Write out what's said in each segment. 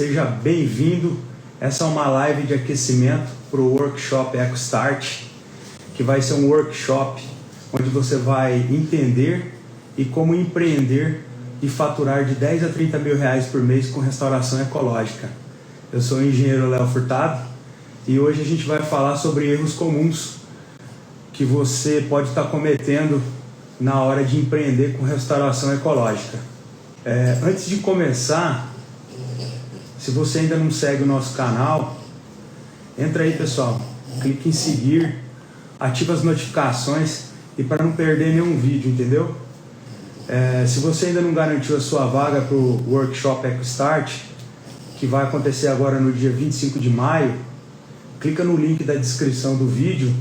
seja bem-vindo. Essa é uma live de aquecimento para o workshop EcoStart, que vai ser um workshop onde você vai entender e como empreender e faturar de 10 a 30 mil reais por mês com restauração ecológica. Eu sou o engenheiro Léo Furtado e hoje a gente vai falar sobre erros comuns que você pode estar cometendo na hora de empreender com restauração ecológica. Antes de começar, se você ainda não segue o nosso canal, entra aí, pessoal, clique em seguir, ativa as notificações e para não perder nenhum vídeo, entendeu? Se você ainda não garantiu a sua vaga para o workshop EcoStart, que vai acontecer agora no dia 25 de maio, clica no link da descrição do vídeo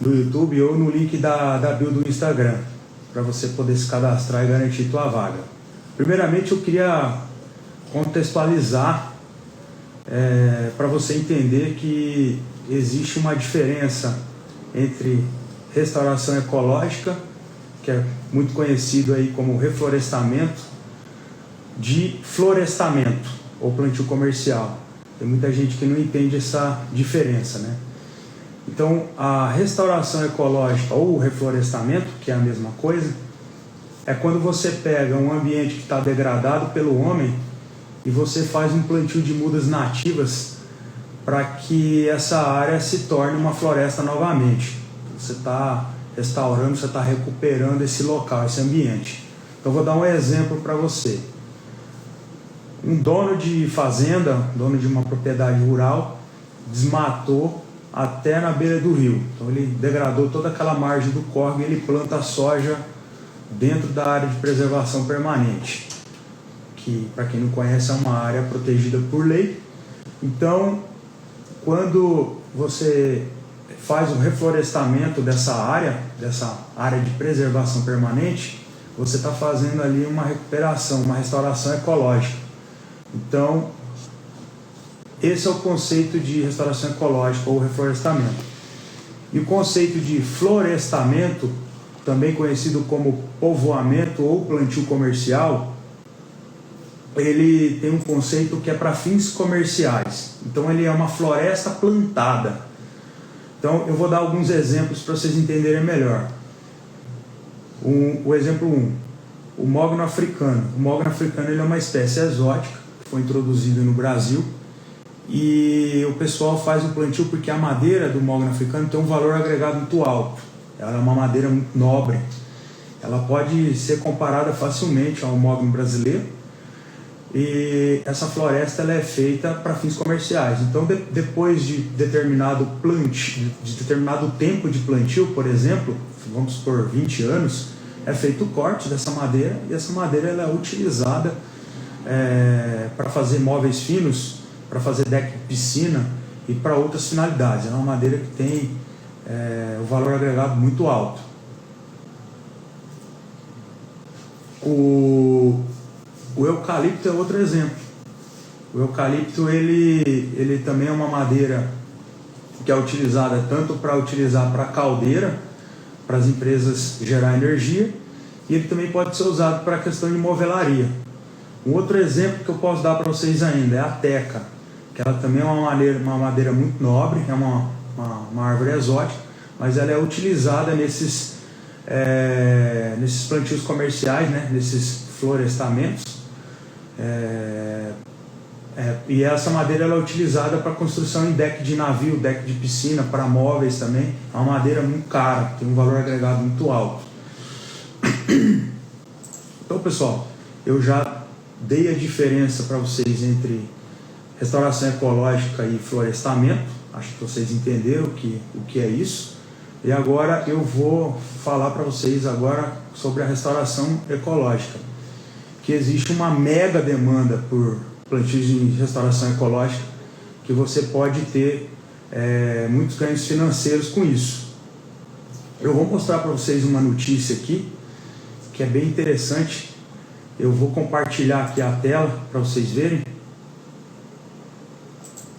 do YouTube ou no link da bio do Instagram, para você poder se cadastrar e garantir sua vaga. Primeiramente, eu queria contextualizar para você entender que existe uma diferença entre restauração ecológica, que é muito conhecido aí como reflorestamento, de florestamento ou plantio comercial. Tem muita gente que não entende essa diferença, né? Então, a restauração ecológica ou reflorestamento, que é a mesma coisa, é quando você pega um ambiente que está degradado pelo homem e você faz um plantio de mudas nativas para que essa área se torne uma floresta novamente. Você está restaurando, você está recuperando esse local, esse ambiente. Então, vou dar um exemplo para você. Um dono de fazenda, dono de uma propriedade rural, desmatou até na beira do rio. Então ele degradou toda aquela margem do córrego e ele planta soja dentro da área de preservação permanente, que, para quem não conhece, é uma área protegida por lei. Então, quando você faz o reflorestamento dessa área de preservação permanente, você está fazendo ali uma recuperação, uma restauração ecológica. Então, esse é o conceito de restauração ecológica ou reflorestamento. E o conceito de florestamento, também conhecido como povoamento ou plantio comercial, ele tem um conceito que é para fins comerciais. Então, ele é uma floresta plantada. Então, eu vou dar alguns exemplos para vocês entenderem melhor. O exemplo 1, o mogno africano. O mogno africano ele é uma espécie exótica, que foi introduzida no Brasil, e o pessoal faz o plantio porque a madeira do mogno africano tem um valor agregado muito alto. Ela é uma madeira muito nobre. Ela pode ser comparada facilmente ao mogno brasileiro. E essa floresta ela é feita para fins comerciais. Então, depois de determinado tempo de plantio, por exemplo, vamos supor 20 anos, é feito o corte dessa madeira e essa madeira ela é utilizada para fazer móveis finos, para fazer deck de piscina e para outras finalidades. É uma madeira que tem o valor agregado muito alto. O eucalipto é outro exemplo. O eucalipto ele também é uma madeira que é utilizada tanto para caldeira, para as empresas gerar energia, e ele também pode ser usado para a questão de movelaria. Um outro exemplo que eu posso dar para vocês ainda é a teca, que ela também é uma madeira muito nobre, é uma árvore exótica, mas ela é utilizada nesses plantios comerciais, né, nesses florestamentos. E essa madeira ela é utilizada para construção em deck de navio, deck de piscina, para móveis também. É uma madeira muito cara, tem um valor agregado muito alto. Então, pessoal, eu já dei a diferença para vocês entre restauração ecológica e florestamento. Acho que vocês entenderam o que é isso. E agora eu vou falar para vocês agora sobre a restauração ecológica, que existe uma mega demanda por plantios de restauração ecológica, que você pode ter muitos ganhos financeiros com isso. Eu vou mostrar para vocês uma notícia aqui, que é bem interessante. Eu vou compartilhar aqui a tela para vocês verem.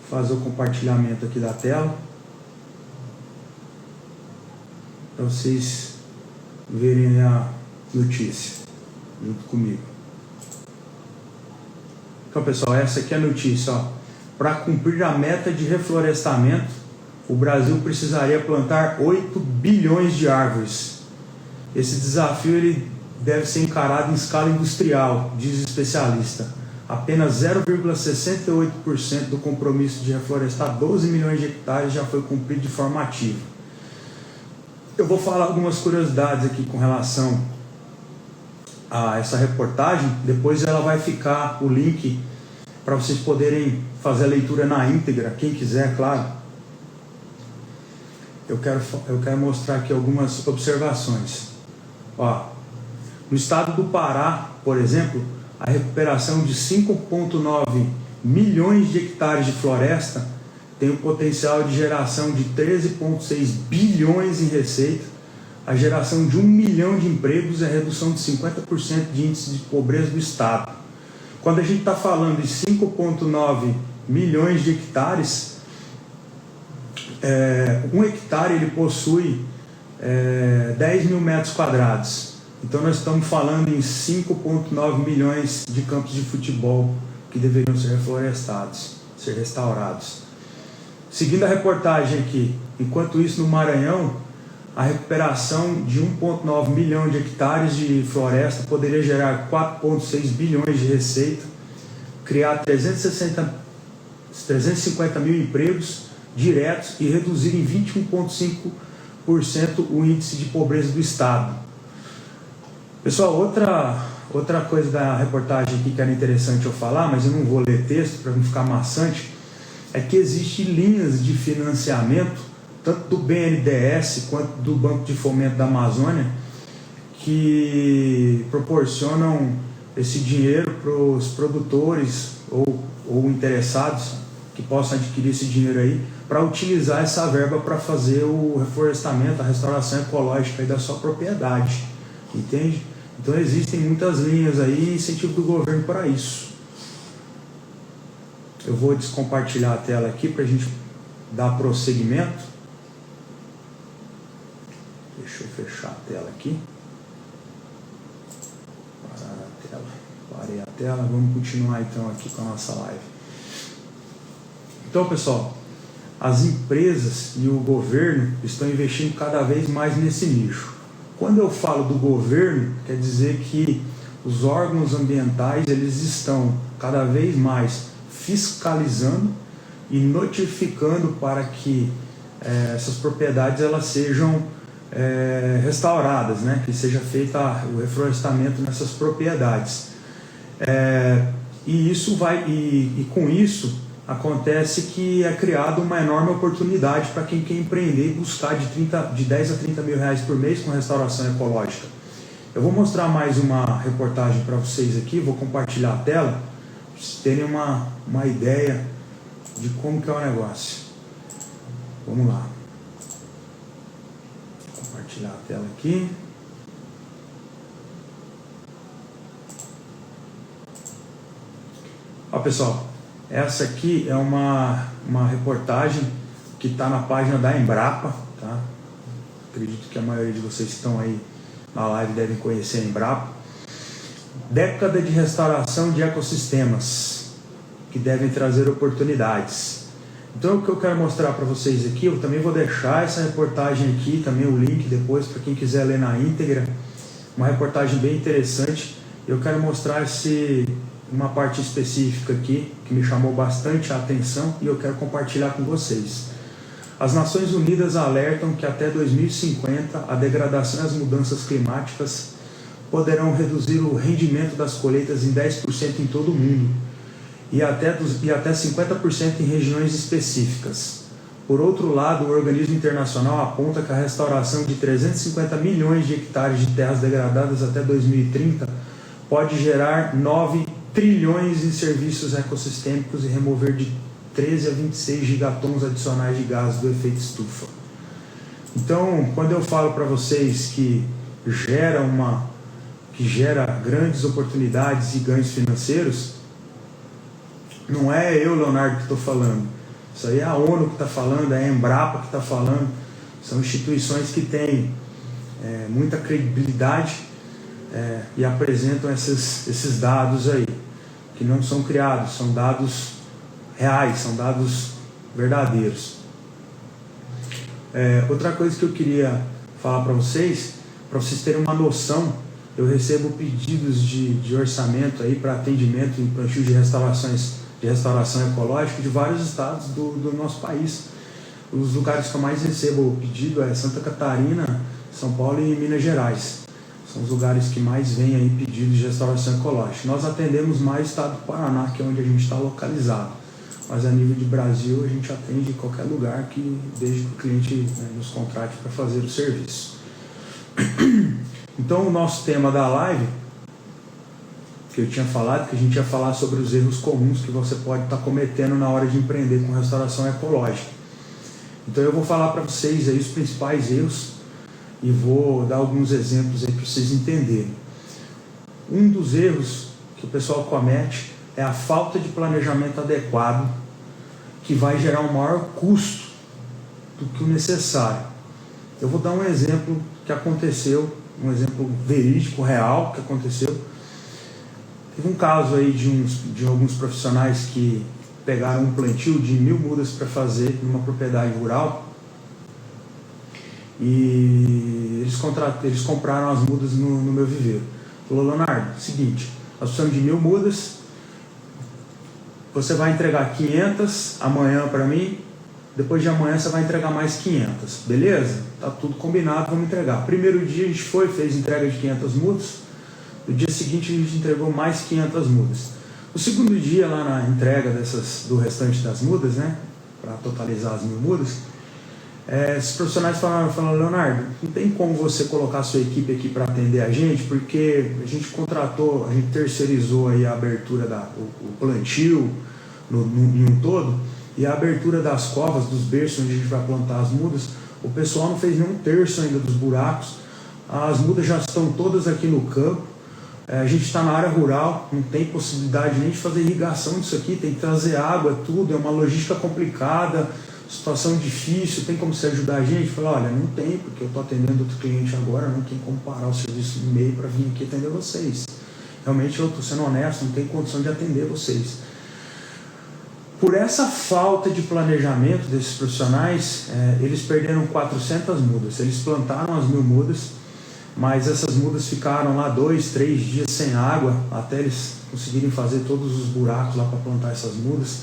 Vou fazer o compartilhamento aqui da tela, para vocês verem a notícia junto comigo. Então, pessoal, essa aqui é a notícia. Para cumprir a meta de reflorestamento, o Brasil precisaria plantar 8 bilhões de árvores. Esse desafio ele deve ser encarado em escala industrial, diz o especialista. Apenas 0,68% do compromisso de reflorestar 12 milhões de hectares já foi cumprido de forma ativa. Eu vou falar algumas curiosidades aqui com relação a essa reportagem. Depois ela vai ficar o link para vocês poderem fazer a leitura na íntegra, quem quiser, claro. Eu quero mostrar aqui algumas observações. No estado do Pará, por exemplo, a recuperação de 5,9 milhões de hectares de floresta tem o potencial de geração de 13,6 bilhões em receita, a geração de 1 milhão de empregos e a redução de 50% de índice de pobreza do estado. Quando a gente está falando de 5,9 milhões de hectares, um hectare ele possui 10 mil metros quadrados. Então nós estamos falando em 5,9 milhões de campos de futebol que deveriam ser reflorestados, ser restaurados. Seguindo a reportagem aqui, enquanto isso no Maranhão, a recuperação de 1,9 milhão de hectares de floresta poderia gerar 4,6 bilhões de receita, criar 350 mil empregos diretos e reduzir em 21,5% o índice de pobreza do estado. Pessoal, outra coisa da reportagem aqui que era interessante eu falar, mas eu não vou ler texto para não ficar maçante, é que existem linhas de financiamento, tanto do BNDES quanto do Banco de Fomento da Amazônia, que proporcionam esse dinheiro para os produtores ou interessados que possam adquirir esse dinheiro aí, para utilizar essa verba para fazer o reflorestamento, a restauração ecológica aí da sua propriedade, entende? Então existem muitas linhas aí e incentivo do governo para isso. Eu vou descompartilhar a tela aqui para a gente dar prosseguimento. Deixa eu fechar a tela aqui. Parei a tela. Vamos continuar então aqui com a nossa live. Então, pessoal, as empresas e o governo estão investindo cada vez mais nesse nicho. Quando eu falo do governo, quer dizer que os órgãos ambientais eles estão cada vez mais fiscalizando e notificando para que essas propriedades elas sejam restauradas, né? Que seja feito o reflorestamento nessas propriedades. E com isso acontece que é criada uma enorme oportunidade para quem quer empreender e buscar de 10 a 30 mil reais por mês com restauração ecológica. Eu vou mostrar mais uma reportagem para vocês aqui, vou compartilhar a tela, para vocês terem uma ideia de como que é o negócio. Vamos lá. Vou compartilhar a tela aqui. Ó, pessoal, essa aqui é uma reportagem que está na página da Embrapa, tá? Acredito que a maioria de vocês que estão aí na live devem conhecer a Embrapa. Década de restauração de ecossistemas que devem trazer oportunidades. Então o que eu quero mostrar para vocês aqui, eu também vou deixar essa reportagem aqui, também o link depois para quem quiser ler na íntegra, uma reportagem bem interessante. Eu quero mostrar uma parte específica aqui que me chamou bastante a atenção e eu quero compartilhar com vocês. As Nações Unidas alertam que até 2050 a degradação e as mudanças climáticas poderão reduzir o rendimento das colheitas em 10% em todo o mundo e até 50% em regiões específicas. Por outro lado, o organismo internacional aponta que a restauração de 350 milhões de hectares de terras degradadas até 2030 pode gerar 9 trilhões em serviços ecossistêmicos e remover de 13 a 26 gigatons adicionais de gases do efeito estufa. Então, quando eu falo para vocês que gera grandes oportunidades e ganhos financeiros, não é eu, Leonardo, que estou falando. Isso aí é a ONU que está falando, é a Embrapa que está falando. São instituições que têm muita credibilidade e apresentam esses dados aí. que não são criados, são dados reais, são dados verdadeiros. Outra coisa que eu queria falar para vocês terem uma noção, eu recebo pedidos de orçamento aí para atendimento em plantio de restauração ecológica de vários estados do nosso país. Os lugares que eu mais recebo pedido é Santa Catarina, São Paulo e Minas Gerais. São os lugares que mais vêm aí pedidos de restauração ecológica. Nós atendemos mais o estado do Paraná, que é onde a gente está localizado. Mas a nível de Brasil, a gente atende em qualquer lugar desde que o cliente, né, nos contrate para fazer o serviço. Então, o nosso tema da live, que eu tinha falado, que a gente ia falar sobre os erros comuns que você pode estar cometendo na hora de empreender com restauração ecológica. Então, eu vou falar para vocês aí os principais erros e vou dar alguns exemplos aí para vocês entenderem. Um dos erros que o pessoal comete é a falta de planejamento adequado, que vai gerar um maior custo do que o necessário. Eu vou dar um exemplo que aconteceu, um exemplo verídico, real, que aconteceu. Teve um caso aí de alguns profissionais que pegaram um plantio de 1.000 mudas para fazer numa propriedade rural, e eles compraram as mudas no meu viveiro. Falou: Leonardo, seguinte, nós precisamos de 1.000 mudas, você vai entregar 500 amanhã para mim, depois de amanhã você vai entregar mais 500, beleza? Tá tudo combinado, vamos entregar. Primeiro dia a gente fez entrega de 500 mudas, no dia seguinte a gente entregou mais 500 mudas. No segundo dia, lá na entrega do restante das mudas, né, para totalizar as 1.000 mudas, esses profissionais falaram: Leonardo, não tem como você colocar a sua equipe aqui para atender a gente, porque a gente contratou, a gente terceirizou aí a abertura o plantio em um todo, e a abertura das covas, dos berços onde a gente vai plantar as mudas, o pessoal não fez nenhum terço ainda dos buracos, as mudas já estão todas aqui no campo, a gente está na área rural, não tem possibilidade nem de fazer irrigação disso aqui, tem que trazer água, tudo, é uma logística complicada, situação difícil, tem como você ajudar a gente? Eu falei: olha, não tem, porque eu estou atendendo outro cliente agora, não tem como parar o serviço do meio para vir aqui atender vocês. Realmente eu estou sendo honesto, não tenho condição de atender vocês. Por essa falta de planejamento desses profissionais, eles perderam 400 mudas. Eles plantaram as 1.000 mudas, mas essas mudas ficaram lá 2, 3 dias sem água, até eles conseguirem fazer todos os buracos lá para plantar essas mudas.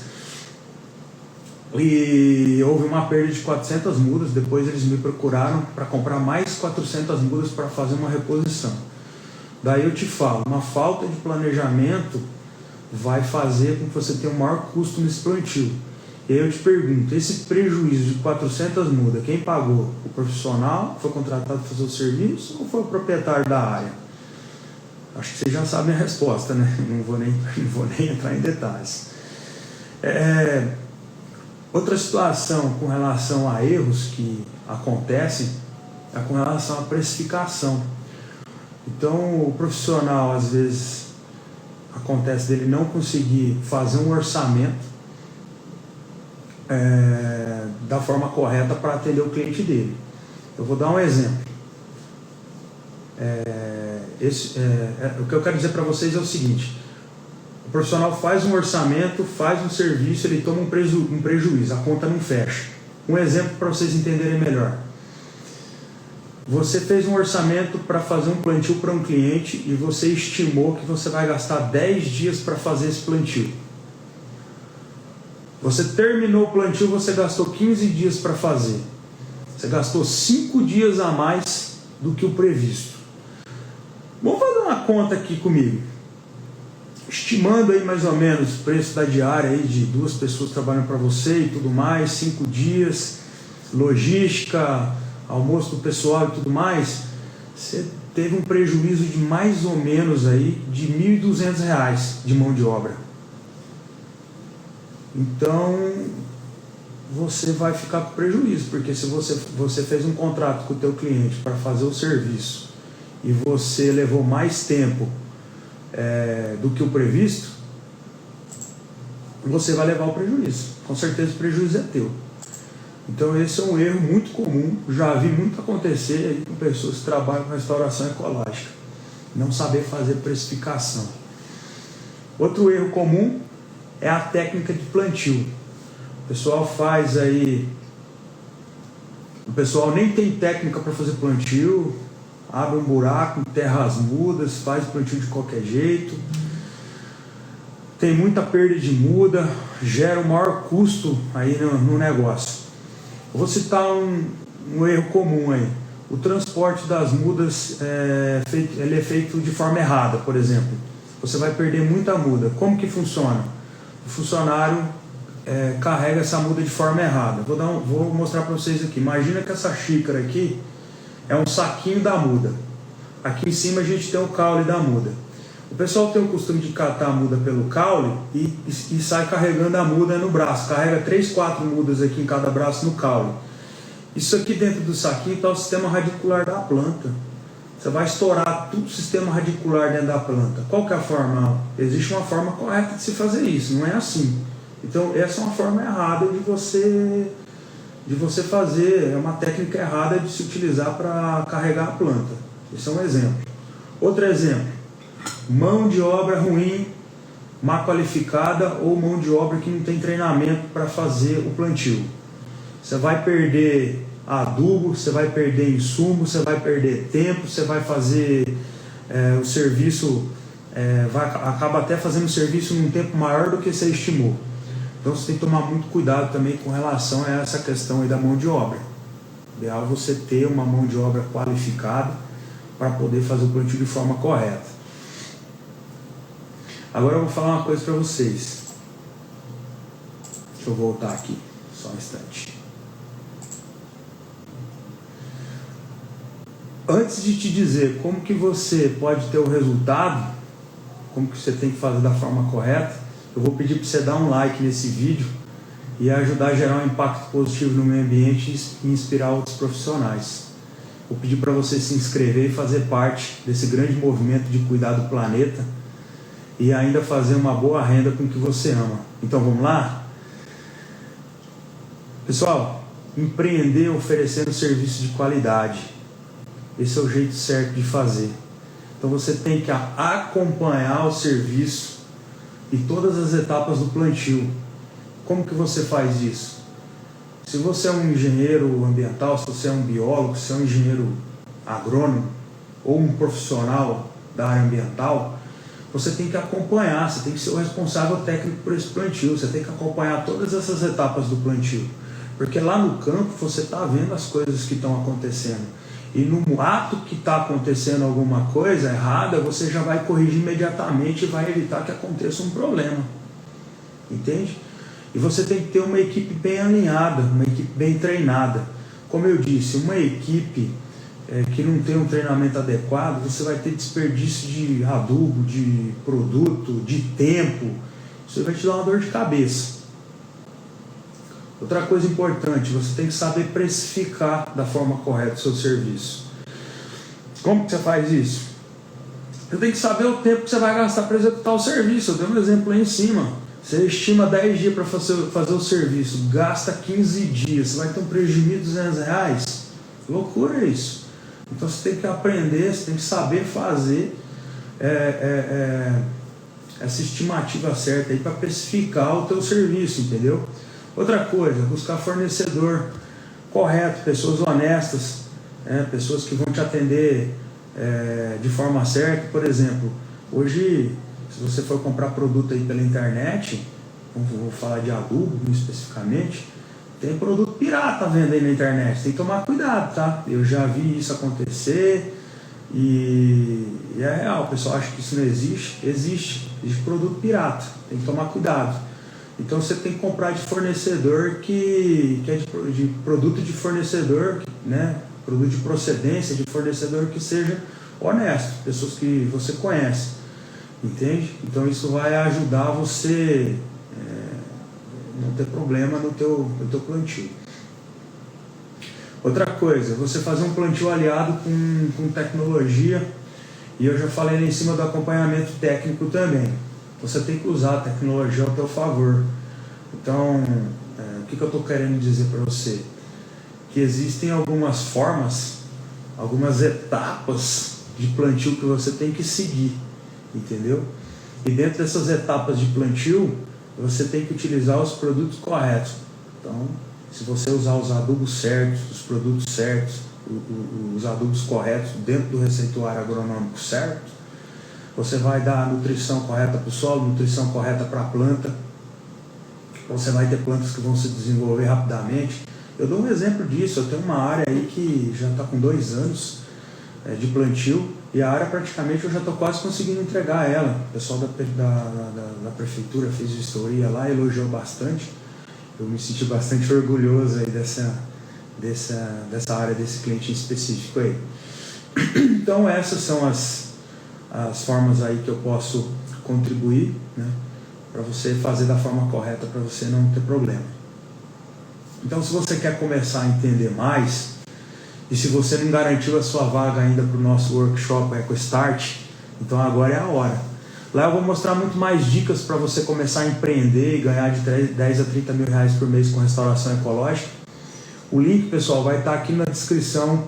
E houve uma perda de 400 mudas. Depois eles me procuraram para comprar mais 400 mudas para fazer uma reposição. Daí eu te falo, uma falta de planejamento vai fazer com que você tenha um maior custo nesse plantio. E aí eu te pergunto, esse prejuízo de 400 mudas, quem pagou? O profissional que foi contratado para fazer o serviço ou foi o proprietário da área? Acho que vocês já sabem a resposta, né? Não vou nem entrar em detalhes. Outra situação com relação a erros que acontecem é com relação à precificação. Então, o profissional, às vezes, acontece dele não conseguir fazer um orçamento da forma correta para atender o cliente dele. Eu vou dar um exemplo. O que eu quero dizer para vocês é o seguinte: o profissional faz um orçamento, faz um serviço, ele toma um prejuízo, a conta não fecha. Um exemplo para vocês entenderem melhor. Você fez um orçamento para fazer um plantio para um cliente e você estimou que você vai gastar 10 dias para fazer esse plantio. Você terminou o plantio, você gastou 15 dias para fazer. Você gastou 5 dias a mais do que o previsto. Vamos fazer uma conta aqui comigo. Estimando aí mais ou menos o preço da diária aí de 2 pessoas trabalhando para você e tudo mais, 5 dias, logística, almoço do pessoal e tudo mais, você teve um prejuízo de mais ou menos aí de R$ 1.200 de mão de obra. Então você vai ficar com prejuízo, porque se você fez um contrato com o teu cliente para fazer o serviço e você levou mais tempo do que o previsto, você vai levar o prejuízo. Com certeza o prejuízo é teu. Então esse é um erro muito comum, já vi muito acontecer aí com pessoas que trabalham com restauração ecológica, não saber fazer precificação. Outro erro comum é a técnica de plantio. O pessoal faz aí... O pessoal nem tem técnica para fazer plantio, abre um buraco, enterra as mudas, faz plantio de qualquer jeito. Tem muita perda de muda, gera o maior custo aí no negócio. Eu vou citar um erro comum aí. O transporte das mudas ele é feito de forma errada, por exemplo. Você vai perder muita muda. Como que funciona? O funcionário carrega essa muda de forma errada. Vou mostrar para vocês aqui. Imagina que essa xícara aqui é um saquinho da muda. Aqui em cima a gente tem o caule da muda. O pessoal tem o costume de catar a muda pelo caule e sai carregando a muda no braço. Carrega 3, 4 mudas aqui em cada braço no caule. Isso aqui dentro do saquinho está o sistema radicular da planta. Você vai estourar todo o sistema radicular dentro da planta. Qual que é a forma? Existe uma forma correta de se fazer isso, não é assim. Então essa é uma forma errada de você fazer, é uma técnica errada de se utilizar para carregar a planta. Esse é um exemplo. Outro exemplo, mão de obra ruim, má qualificada ou mão de obra que não tem treinamento para fazer o plantio. Você vai perder adubo, você vai perder insumo, você vai perder tempo, você vai fazer o serviço, acaba até fazendo o serviço num tempo maior do que você estimou. Então você tem que tomar muito cuidado também com relação a essa questão aí da mão de obra. O ideal é você ter uma mão de obra qualificada para poder fazer o plantio de forma correta. Agora eu vou falar uma coisa para vocês. Deixa eu voltar aqui, só um instante. Antes de te dizer como que você pode ter o resultado, como que você tem que fazer da forma correta, eu vou pedir para você dar um like nesse vídeo e ajudar a gerar um impacto positivo no meio ambiente e inspirar outros profissionais. Vou pedir para você se inscrever e fazer parte desse grande movimento de cuidar do planeta e ainda fazer uma boa renda com o que você ama. Então vamos lá? Pessoal, empreender oferecendo serviço de qualidade. Esse é o jeito certo de fazer. Então você tem que acompanhar o serviço e todas as etapas do plantio. Como que você faz isso? Se você é um engenheiro ambiental, se você é um biólogo, se você é um engenheiro agrônomo ou um profissional da área ambiental, você tem que acompanhar, você tem que ser o responsável técnico por esse plantio, você tem que acompanhar todas essas etapas do plantio. Porque lá no campo você está vendo as coisas que estão acontecendo. E no ato que está acontecendo alguma coisa errada, você já vai corrigir imediatamente e vai evitar que aconteça um problema. Entende? E você tem que ter uma equipe bem alinhada, uma equipe bem treinada. Como eu disse, uma equipe que não tem um treinamento adequado, você vai ter desperdício de adubo, de produto, de tempo. Isso vai te dar uma dor de cabeça. Outra coisa importante, você tem que saber precificar da forma correta o seu serviço. Como que você faz isso? Você tem que saber o tempo que você vai gastar para executar o serviço. Eu dei um exemplo aí em cima. Você estima 10 dias para fazer o serviço, gasta 15 dias, você vai ter um prejuízo de R$1.200? Loucura isso. Então você tem que aprender, você tem que saber fazer essa estimativa certa aí para precificar o teu serviço, entendeu? Outra coisa, buscar fornecedor correto, pessoas honestas, pessoas que vão te atender de forma certa. Por exemplo, hoje, se você for comprar produto aí pela internet, vou falar de adubo especificamente, tem produto pirata vendo aí na internet, tem que tomar cuidado, tá? Eu já vi isso acontecer e é real, o pessoal acha que isso não existe. Existe produto pirata, tem que tomar cuidado. Então você tem que comprar de fornecedor que é de produto de fornecedor, né? Produto de procedência, de fornecedor que seja honesto, pessoas que você conhece, entende? Então isso vai ajudar você não ter problema no teu plantio. Outra coisa, você fazer um plantio aliado com tecnologia, e eu já falei lá em cima do acompanhamento técnico também. Você tem que usar a tecnologia ao teu favor. Então, o que eu estou querendo dizer para você? Que existem algumas formas, algumas etapas de plantio que você tem que seguir, entendeu? E dentro dessas etapas de plantio, você tem que utilizar os produtos corretos. Então, se você usar os adubos certos, os produtos certos, os adubos corretos dentro do receituário agronômico certo, você vai dar a nutrição correta para o solo, nutrição correta para a planta. Você vai ter plantas que vão se desenvolver rapidamente. Eu dou um exemplo disso. Eu tenho uma área aí que já está com 2 anos de plantio, e a área praticamente eu já estou quase conseguindo entregar ela. O pessoal da prefeitura fez vistoria lá, elogiou bastante. Eu me senti bastante orgulhoso aí dessa área, desse cliente em específico aí. Então essas são as formas aí que eu posso contribuir, né, para você fazer da forma correta, para você não ter problema. Então, se você quer começar a entender mais, e se você não garantiu a sua vaga ainda para o nosso workshop EcoStart, então agora é a hora. Lá eu vou mostrar muito mais dicas para você começar a empreender e ganhar de 10 a 30 mil reais por mês com restauração ecológica. O link, pessoal, vai estar aqui na descrição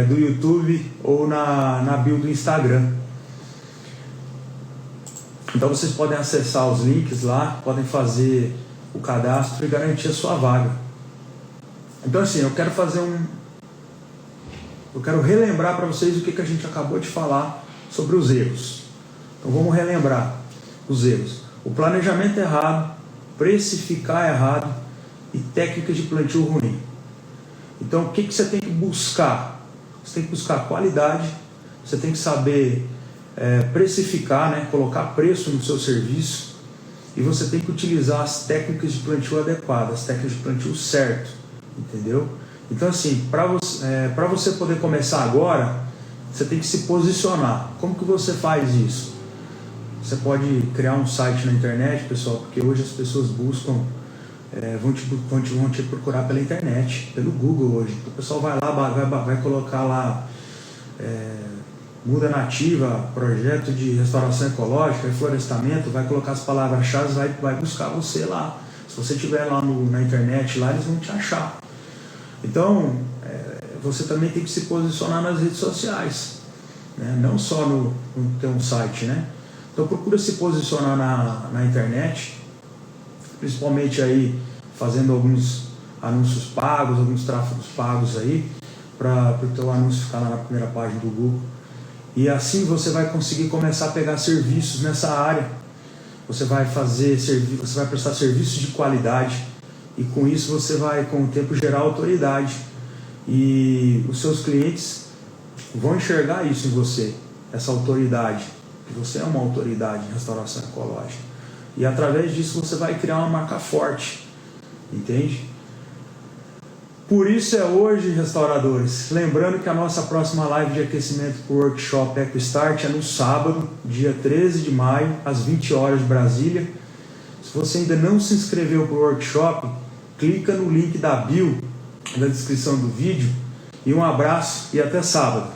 do YouTube ou na bio do Instagram. Então vocês podem acessar os links lá, podem fazer o cadastro e garantir a sua vaga. Então assim, eu quero relembrar para vocês o que a gente acabou de falar sobre os erros. Então vamos relembrar os erros. O planejamento errado, precificar errado e técnicas de plantio ruim. Então o que você tem que buscar? Você tem que buscar qualidade, você tem que saber precificar, né? Colocar preço no seu serviço, e você tem que utilizar as técnicas de plantio adequadas, as técnicas de plantio certo, entendeu? Então assim, para você poder começar agora, você tem que se posicionar. Como que você faz isso? Você pode criar um site na internet, pessoal, porque hoje as pessoas buscam, vão te procurar pela internet, pelo Google hoje. O pessoal vai lá, vai colocar lá muda nativa, projeto de restauração ecológica, reflorestamento, vai colocar as palavras-chave, vai buscar você lá. Se você estiver lá na internet, lá eles vão te achar. Então, você também tem que se posicionar nas redes sociais, né? Não só no ter um site, né? Então procura se posicionar na internet, principalmente aí fazendo alguns anúncios pagos, alguns tráfegos pagos aí, para o teu anúncio ficar lá na primeira página do Google. E assim você vai conseguir começar a pegar serviços nessa área. Você vai prestar serviços de qualidade, e com isso você vai, com o tempo, gerar autoridade. E os seus clientes vão enxergar isso em você, essa autoridade, que você é uma autoridade em restauração ecológica. E através disso você vai criar uma marca forte, entende? Por isso é hoje, restauradores. Lembrando que a nossa próxima live de aquecimento para o workshop EcoStart é no sábado, dia 13 de maio, às 20 horas de Brasília. Se você ainda não se inscreveu para o workshop, clica no link da bio, na descrição do vídeo. E um abraço e até sábado.